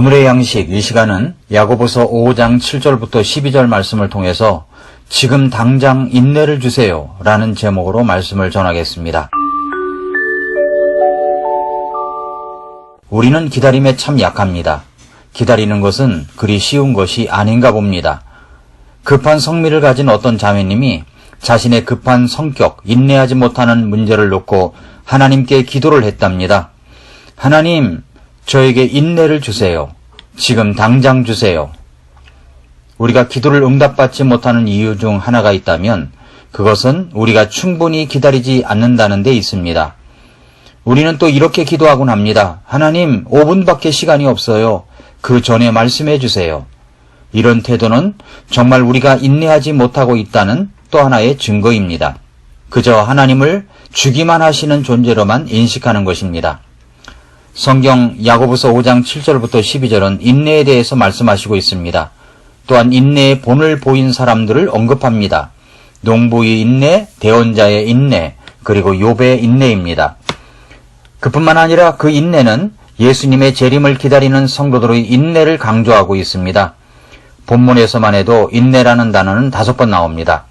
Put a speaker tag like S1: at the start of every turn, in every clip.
S1: 오늘의 양식, 이 시간은 야고보서 5장 7절부터 12절 말씀을 통해서 지금 당장 인내를 주세요 라는 제목으로 말씀을 전하겠습니다. 우리는 기다림에 참 약합니다. 기다리는 것은 그리 쉬운 것이 아닌가 봅니다. 급한 성미를 가진 어떤 자매님이 자신의 급한 성격, 인내하지 못하는 문제를 놓고 하나님께 기도를 했답니다. 하나님, 저에게 인내를 주세요. 지금 당장 주세요. 우리가 기도를 응답받지 못하는 이유 중 하나가 있다면 그것은 우리가 충분히 기다리지 않는다는 데 있습니다. 우리는 또 이렇게 기도하곤 합니다. 하나님, 5분밖에 시간이 없어요. 그 전에 말씀해 주세요. 이런 태도는 정말 우리가 인내하지 못하고 있다는 또 하나의 증거입니다. 그저 하나님을 주기만 하시는 존재로만 인식하는 것입니다. 성경 야고보서 5장 7절부터 12절은 인내에 대해서 말씀하시고 있습니다. 또한 인내의 본을 보인 사람들을 언급합니다. 농부의 인내, 대언자의 인내, 그리고 욥의 인내입니다. 그뿐만 아니라 그 인내는 예수님의 재림을 기다리는 성도들의 인내를 강조하고 있습니다. 본문에서만 해도 인내라는 단어는 5번 나옵니다.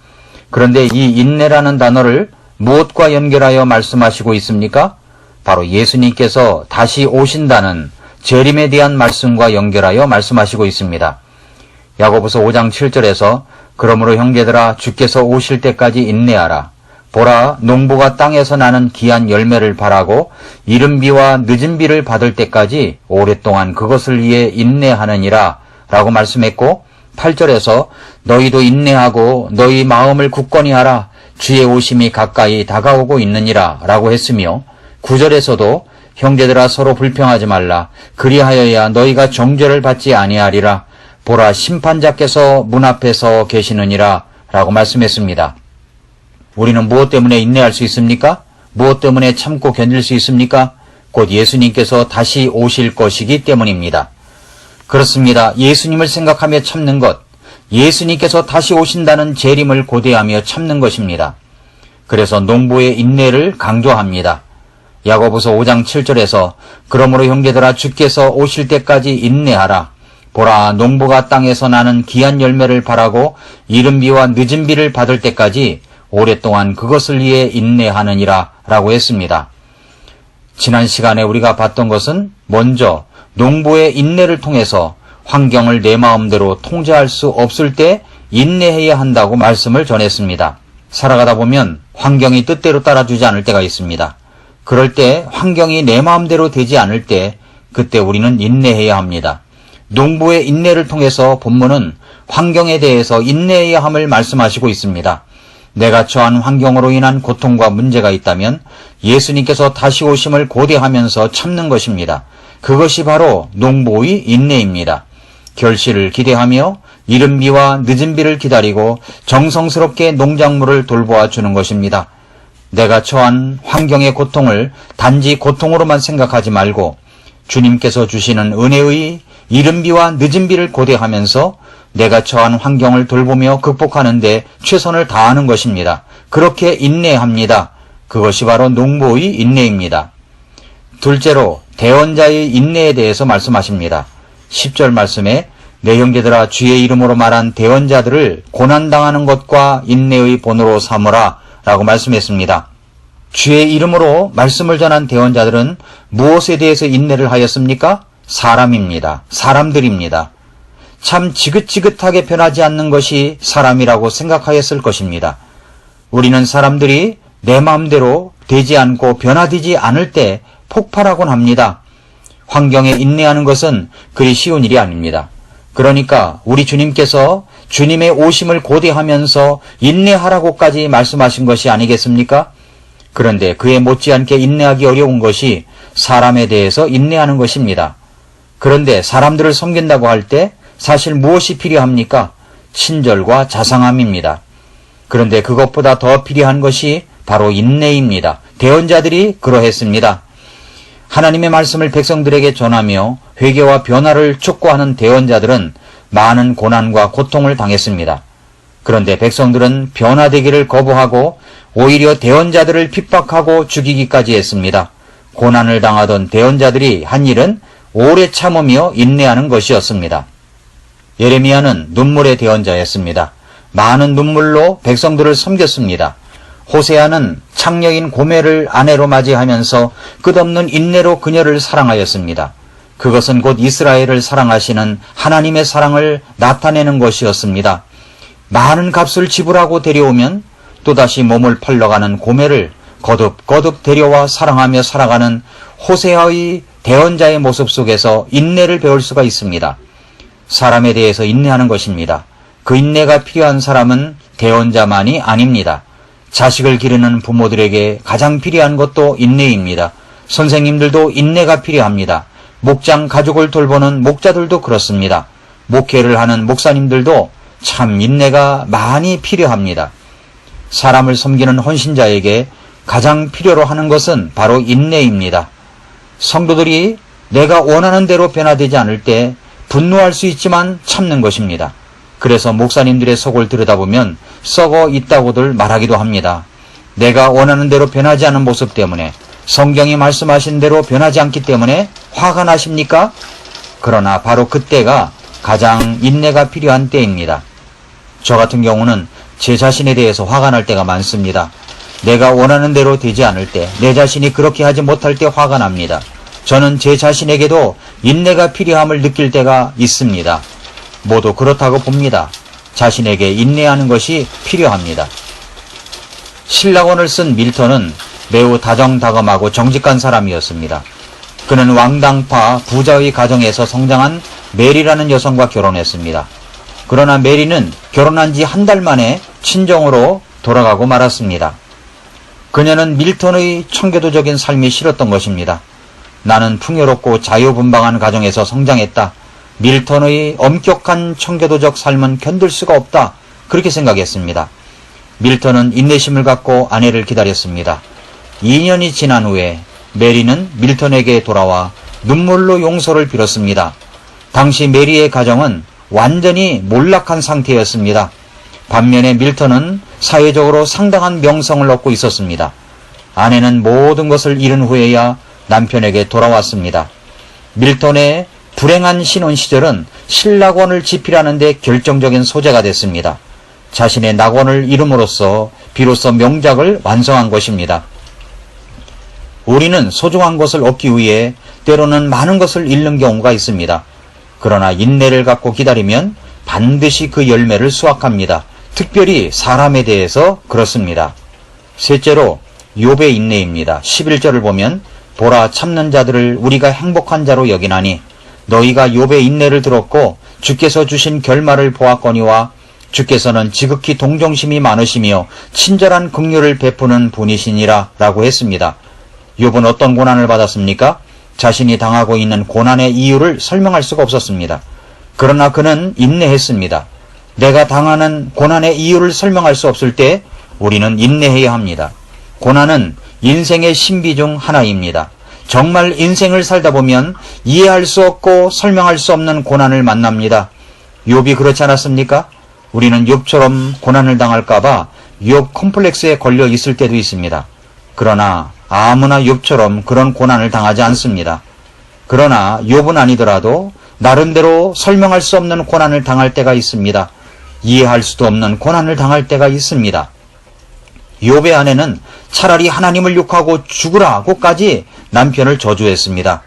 S1: 그런데 이 인내라는 단어를 무엇과 연결하여 말씀하시고 있습니까? 바로 예수님께서 다시 오신다는 재림에 대한 말씀과 연결하여 말씀하시고 있습니다. 야고보서 5장 7절에서 그러므로 형제들아 주께서 오실 때까지 인내하라. 보라, 농부가 땅에서 나는 귀한 열매를 바라고 이른 비와 늦은 비를 받을 때까지 오랫동안 그것을 위해 인내하느니라 라고 말씀했고, 8절에서 너희도 인내하고 너희 마음을 굳건히 하라. 주의 오심이 가까이 다가오고 있느니라 라고 했으며, 9절에서도 형제들아 서로 불평하지 말라. 그리하여야 너희가 정죄를 받지 아니하리라. 보라, 심판자께서 문 앞에서 계시느니라 라고 말씀했습니다. 우리는 무엇 때문에 인내할 수 있습니까? 무엇 때문에 참고 견딜 수 있습니까? 곧 예수님께서 다시 오실 것이기 때문입니다. 그렇습니다. 예수님을 생각하며 참는 것, 예수님께서 다시 오신다는 재림을 고대하며 참는 것입니다. 그래서 농부의 인내를 강조합니다. 야고보서 5장 7절에서 그러므로 형제들아 주께서 오실 때까지 인내하라. 보라, 농부가 땅에서 나는 귀한 열매를 바라고 이른 비와 늦은 비를 받을 때까지 오랫동안 그것을 위해 인내하느니라 라고 했습니다. 지난 시간에 우리가 봤던 것은 먼저 농부의 인내를 통해서 환경을 내 마음대로 통제할 수 없을 때 인내해야 한다고 말씀을 전했습니다. 살아가다 보면 환경이 뜻대로 따라주지 않을 때가 있습니다. 그럴 때 환경이 내 마음대로 되지 않을 때 그때 우리는 인내해야 합니다. 농부의 인내를 통해서 본문은 환경에 대해서 인내해야 함을 말씀하시고 있습니다. 내가 처한 환경으로 인한 고통과 문제가 있다면 예수님께서 다시 오심을 고대하면서 참는 것입니다. 그것이 바로 농부의 인내입니다. 결실을 기대하며 이른 비와 늦은 비를 기다리고 정성스럽게 농작물을 돌보아 주는 것입니다. 내가 처한 환경의 고통을 단지 고통으로만 생각하지 말고 주님께서 주시는 은혜의 이른 비와 늦은 비를 고대하면서 내가 처한 환경을 돌보며 극복하는 데 최선을 다하는 것입니다. 그렇게 인내합니다. 그것이 바로 농부의 인내입니다. 둘째로 대언자의 인내에 대해서 말씀하십니다. 10절 말씀에 내 형제들아 주의 이름으로 말한 대언자들을 고난당하는 것과 인내의 본으로 삼으라 라고 말씀했습니다. 주의 이름으로 말씀을 전한 대언자들은 무엇에 대해서 인내를 하였습니까? 사람입니다. 사람들입니다. 참 지긋지긋하게 변하지 않는 것이 사람이라고 생각하였을 것입니다. 우리는 사람들이 내 마음대로 되지 않고 변화되지 않을 때 폭발하곤 합니다. 환경에 인내하는 것은 그리 쉬운 일이 아닙니다. 그러니까 우리 주님께서 주님의 오심을 고대하면서 인내하라고까지 말씀하신 것이 아니겠습니까? 그런데 그에 못지않게 인내하기 어려운 것이 사람에 대해서 인내하는 것입니다. 그런데 사람들을 섬긴다고 할 때 사실 무엇이 필요합니까? 친절과 자상함입니다. 그런데 그것보다 더 필요한 것이 바로 인내입니다. 대언자들이 그러했습니다. 하나님의 말씀을 백성들에게 전하며 회개와 변화를 촉구하는 대언자들은 많은 고난과 고통을 당했습니다. 그런데 백성들은 변화되기를 거부하고 오히려 대언자들을 핍박하고 죽이기까지 했습니다. 고난을 당하던 대언자들이 한 일은 오래 참으며 인내하는 것이었습니다. 예레미야는 눈물의 대언자였습니다. 많은 눈물로 백성들을 섬겼습니다. 호세아는 창녀인 고멜을 아내로 맞이하면서 끝없는 인내로 그녀를 사랑하였습니다. 그것은 곧 이스라엘을 사랑하시는 하나님의 사랑을 나타내는 것이었습니다. 많은 값을 지불하고 데려오면 또다시 몸을 팔러가는 고멜을 거듭거듭 데려와 사랑하며 살아가는 호세아의 대언자의 모습 속에서 인내를 배울 수가 있습니다. 사람에 대해서 인내하는 것입니다. 그 인내가 필요한 사람은 대언자만이 아닙니다. 자식을 기르는 부모들에게 가장 필요한 것도 인내입니다. 선생님들도 인내가 필요합니다. 목장 가족을 돌보는 목자들도 그렇습니다. 목회를 하는 목사님들도 참 인내가 많이 필요합니다. 사람을 섬기는 헌신자에게 가장 필요로 하는 것은 바로 인내입니다. 성도들이 내가 원하는 대로 변화되지 않을 때 분노할 수 있지만 참는 것입니다. 그래서 목사님들의 속을 들여다보면 썩어 있다고들 말하기도 합니다. 내가 원하는 대로 변하지 않은 모습 때문에, 성경이 말씀하신 대로 변하지 않기 때문에 화가 나십니까? 그러나 바로 그때가 가장 인내가 필요한 때입니다. 저 같은 경우는 제 자신에 대해서 화가 날 때가 많습니다. 내가 원하는 대로 되지 않을 때, 내 자신이 그렇게 하지 못할 때 화가 납니다. 저는 제 자신에게도 인내가 필요함을 느낄 때가 있습니다. 모두 그렇다고 봅니다. 자신에게 인내하는 것이 필요합니다. 신라권을 쓴 밀턴은 매우 다정다감하고 정직한 사람이었습니다. 그는 왕당파 부자의 가정에서 성장한 메리라는 여성과 결혼했습니다. 그러나 메리는 결혼한 지 한 달 만에 친정으로 돌아가고 말았습니다. 그녀는 밀턴의 청교도적인 삶이 싫었던 것입니다. 나는 풍요롭고 자유분방한 가정에서 성장했다. 밀턴의 엄격한 청교도적 삶은 견딜 수가 없다. 그렇게 생각했습니다. 밀턴은 인내심을 갖고 아내를 기다렸습니다. 2년이 지난 후에 메리는 밀턴에게 돌아와 눈물로 용서를 빌었습니다. 당시 메리의 가정은 완전히 몰락한 상태였습니다. 반면에 밀턴은 사회적으로 상당한 명성을 얻고 있었습니다. 아내는 모든 것을 잃은 후에야 남편에게 돌아왔습니다. 밀턴의 불행한 신혼 시절은 신락원을 집필하는 데 결정적인 소재가 됐습니다. 자신의 낙원을 이름으로써 비로소 명작을 완성한 것입니다. 우리는 소중한 것을 얻기 위해 때로는 많은 것을 잃는 경우가 있습니다. 그러나 인내를 갖고 기다리면 반드시 그 열매를 수확합니다. 특별히 사람에 대해서 그렇습니다. 셋째로 욥의 인내입니다. 11절을 보면 보라, 참는 자들을 우리가 행복한 자로 여기나니 너희가 욥의 인내를 들었고 주께서 주신 결말을 보았거니와 주께서는 지극히 동정심이 많으시며 친절한 긍휼을 베푸는 분이시니라 라고 했습니다. 욥은 어떤 고난을 받았습니까? 자신이 당하고 있는 고난의 이유를 설명할 수가 없었습니다. 그러나 그는 인내했습니다. 내가 당하는 고난의 이유를 설명할 수 없을 때 우리는 인내해야 합니다. 고난은 인생의 신비 중 하나입니다. 정말 인생을 살다 보면 이해할 수 없고 설명할 수 없는 고난을 만납니다. 욥이 그렇지 않았습니까? 우리는 욥처럼 고난을 당할까봐 욥 콤플렉스에 걸려 있을 때도 있습니다. 그러나 아무나 욥처럼 그런 고난을 당하지 않습니다. 그러나 욥은 아니더라도 나름대로 설명할 수 없는 고난을 당할 때가 있습니다. 이해할 수도 없는 고난을 당할 때가 있습니다. 욥의 아내는 차라리 하나님을 욕하고 죽으라고까지 남편을 저주했습니다.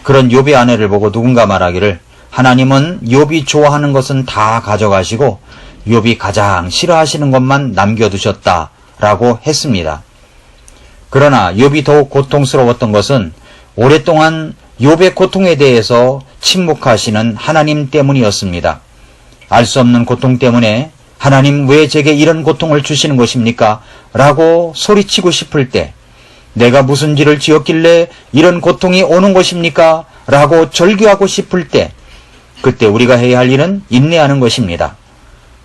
S1: 그런 욥의 아내를 보고 누군가 말하기를 하나님은 욥이 좋아하는 것은 다 가져가시고 욥이 가장 싫어하시는 것만 남겨두셨다라고 했습니다. 그러나 욥이 더욱 고통스러웠던 것은 오랫동안 욥의 고통에 대해서 침묵하시는 하나님 때문이었습니다. 알 수 없는 고통 때문에 하나님 왜 제게 이런 고통을 주시는 것입니까? 라고 소리치고 싶을 때, 내가 무슨 죄를 지었길래 이런 고통이 오는 것입니까? 라고 절규하고 싶을 때, 그때 우리가 해야 할 일은 인내하는 것입니다.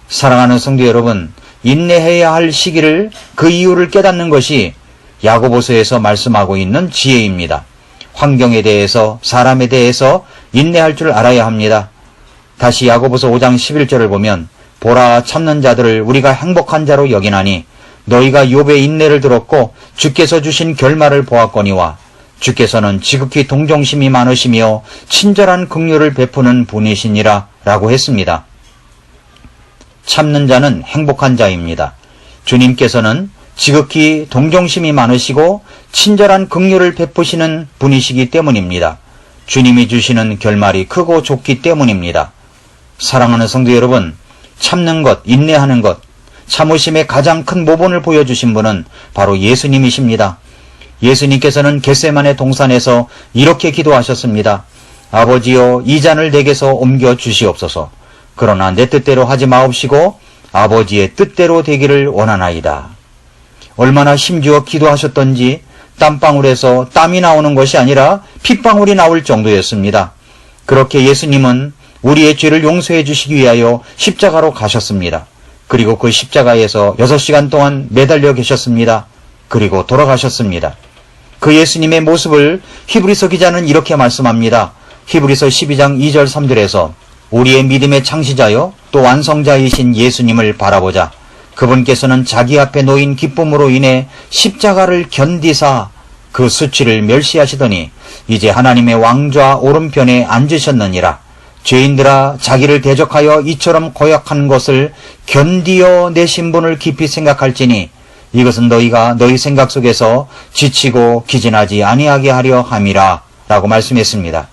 S1: 사랑하는 성도 여러분, 인내해야 할 시기를, 그 이유를 깨닫는 것이 야고보서에서 말씀하고 있는 지혜입니다. 환경에 대해서, 사람에 대해서 인내할 줄 알아야 합니다. 다시 야고보서 5장 11절을 보면 보라, 참는 자들을 우리가 행복한 자로 여기나니 너희가 욥의 인내를 들었고 주께서 주신 결말을 보았거니와 주께서는 지극히 동정심이 많으시며 친절한 긍휼을 베푸는 분이시니라 라고 했습니다. 참는 자는 행복한 자입니다. 주님께서는 지극히 동정심이 많으시고 친절한 긍휼을 베푸시는 분이시기 때문입니다. 주님이 주시는 결말이 크고 좋기 때문입니다. 사랑하는 성도 여러분, 참는 것, 인내하는 것, 참으심의 가장 큰 모본을 보여주신 분은 바로 예수님이십니다. 예수님께서는 겟세마네 동산에서 이렇게 기도하셨습니다. 아버지여, 이 잔을 내게서 옮겨 주시옵소서. 그러나 내 뜻대로 하지 마옵시고 아버지의 뜻대로 되기를 원하나이다. 얼마나 힘주어 기도하셨던지 땀방울에서 땀이 나오는 것이 아니라 핏방울이 나올 정도였습니다. 그렇게 예수님은 우리의 죄를 용서해 주시기 위하여 십자가로 가셨습니다. 그리고 그 십자가에서 6시간 동안 매달려 계셨습니다. 그리고 돌아가셨습니다. 그 예수님의 모습을 히브리서 기자는 이렇게 말씀합니다. 히브리서 12장 2절 3절에서 우리의 믿음의 창시자요 또 완성자이신 예수님을 바라보자. 그분께서는 자기 앞에 놓인 기쁨으로 인해 십자가를 견디사 그 수치를 멸시하시더니 이제 하나님의 왕좌 오른편에 앉으셨느니라. 죄인들아, 자기를 대적하여 이처럼 고약한 것을 견디어 내신 분을 깊이 생각할지니 이것은 너희가 너희 생각 속에서 지치고 기진하지 아니하게 하려 함이라 라고 말씀했습니다.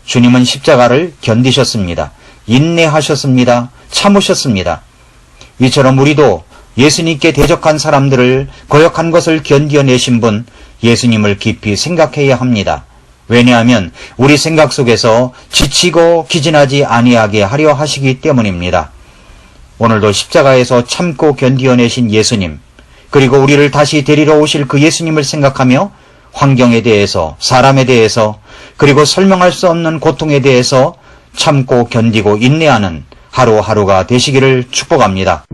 S1: 주님은 십자가를 견디셨습니다. 인내하셨습니다. 참으셨습니다. 이처럼 우리도 예수님께 대적한 사람들을 고역한 것을 견디어내신 분 예수님을 깊이 생각해야 합니다. 왜냐하면 우리 생각 속에서 지치고 기진하지 아니하게 하려 하시기 때문입니다. 오늘도 십자가에서 참고 견디어내신 예수님, 그리고 우리를 다시 데리러 오실 그 예수님을 생각하며 환경에 대해서, 사람에 대해서, 그리고 설명할 수 없는 고통에 대해서 참고 견디고 인내하는 하루하루가 되시기를 축복합니다.